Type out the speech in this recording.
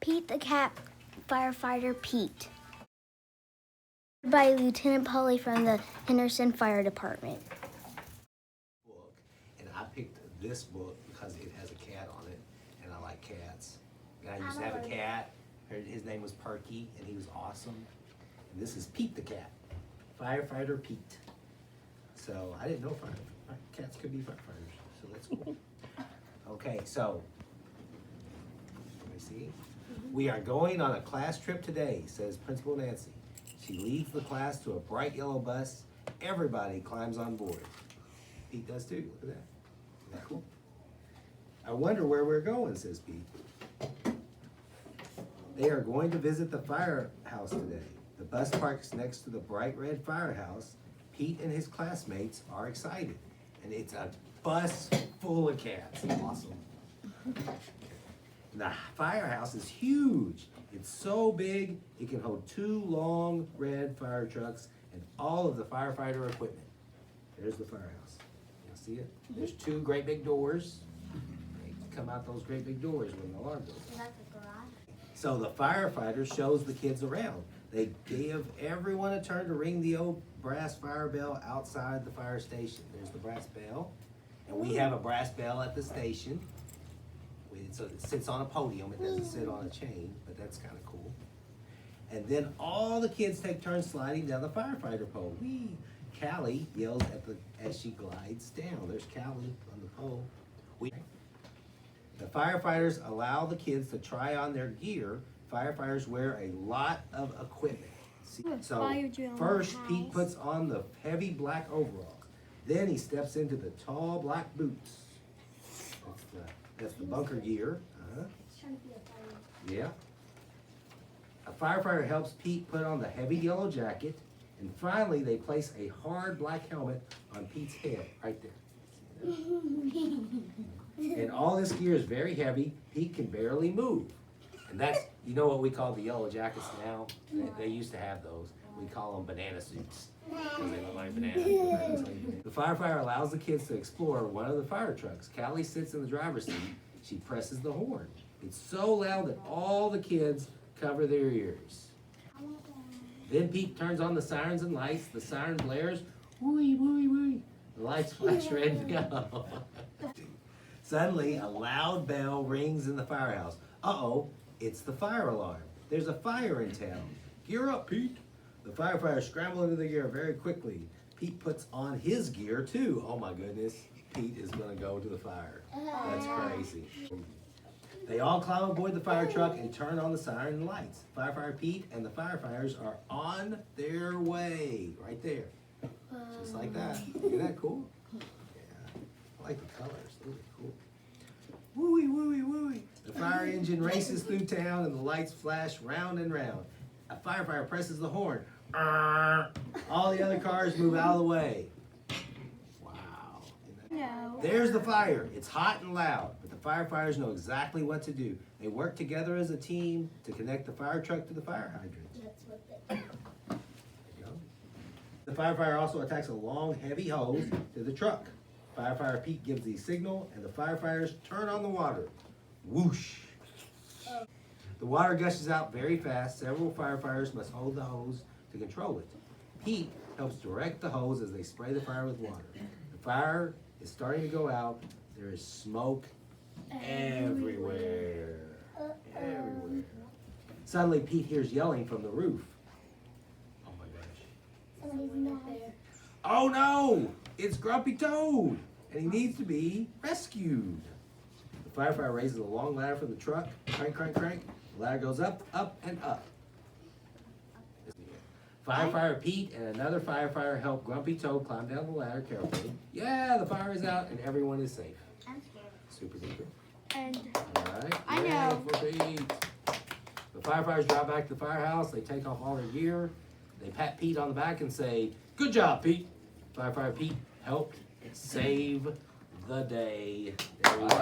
Pete the Cat, Firefighter Pete. By Lieutenant Polly from the Henderson Fire Department. Book, and I picked this book because it has a cat on it, and I like cats. And I used to have a cat. His name was Perky, and he was awesome. And this is Pete the Cat, Firefighter Pete. So I didn't know cats could be firefighters, so that's cool. Okay, so let me see. We are going on a class trip today, says Principal Nancy. She leads the class to a bright yellow bus. Everybody climbs on board. Pete does too. Look at that. Isn't that cool? I wonder where we're going, says Pete. They are going to visit the firehouse today. The bus parks next to the bright red firehouse. Pete and his classmates are excited. And it's a bus full of cats. Awesome. The firehouse is huge. It's so big, it can hold 2 long red fire trucks and all of the firefighter equipment. There's the firehouse. You see it? There's 2 great big doors. They come out those great big doors when the alarm goes. Is that the garage? So the firefighter shows the kids around. They give everyone a turn to ring the old brass fire bell outside the fire station. There's the brass bell. And we have a brass bell at the station. So it sits on a podium, it doesn't sit on a chain, but that's kind of cool. And then all the kids take turns sliding down the firefighter pole. Whee! Callie yells as she glides down. There's Callie on the pole. The firefighters allow the kids to try on their gear. Firefighters wear a lot of equipment. So first, Pete puts on the heavy black overalls. Then he steps into the tall black boots. That's the bunker gear. Yeah. A firefighter helps Pete put on the heavy yellow jacket. And finally, they place a hard black helmet on Pete's head, right there. And all this gear is very heavy. Pete can barely move. And that's, you know what we call the yellow jackets now? They used to have those. We call them banana suits. Because they look like bananas. The firefighter allows the kids to explore one of the fire trucks. Callie sits in the driver's seat. She presses the horn. It's so loud that all the kids cover their ears. Then Pete turns on the sirens and lights. The siren blares. Wooey, wooey, wooey. The lights flash red and yellow. Suddenly, a loud bell rings in the firehouse. Uh-oh, it's the fire alarm. There's a fire in town. Gear up, Pete. The firefighters scramble into the gear very quickly. Pete puts on his gear too. Oh my goodness, Pete is gonna go to the fire. That's crazy. They all climb aboard the fire truck and turn on the siren and lights. Firefighter Pete and the firefighters are on their way. Right there. Just like that. Isn't that cool? Yeah. I like the colors. Those are cool. Wooey, wooey, wooey. The fire engine races through town and the lights flash round and round. A firefighter presses the horn. All the other cars move out of the way. Wow. No. There's the fire. It's hot and loud, but the firefighters know exactly what to do. They work together as a team to connect the fire truck to the fire hydrant. That's what There you go. The firefighter also attacks a long, heavy hose to the truck. Firefighter Pete gives the signal, and the firefighters turn on the water. Whoosh. The water gushes out very fast. Several firefighters must hold the hose to control it. Pete helps direct the hose as they spray the fire with water. The fire is starting to go out. There is smoke everywhere. Everywhere. Suddenly, Pete hears yelling from the roof. Oh my gosh. Oh no! It's Grumpy Toad! And he needs to be rescued. The firefighter raises a long ladder from the truck. Crank, crank, crank. The ladder goes up, up, and up. Firefighter Pete and another firefighter help Grumpy Toad climb down the ladder carefully. Yeah, the fire is out and everyone is safe. I'm scared. Super duper. And Alright. I know. For Pete. The firefighters drive back to the firehouse. They take off all their gear. They pat Pete on the back and say, "Good job, Pete." Firefighter Pete helped save the day. There we go.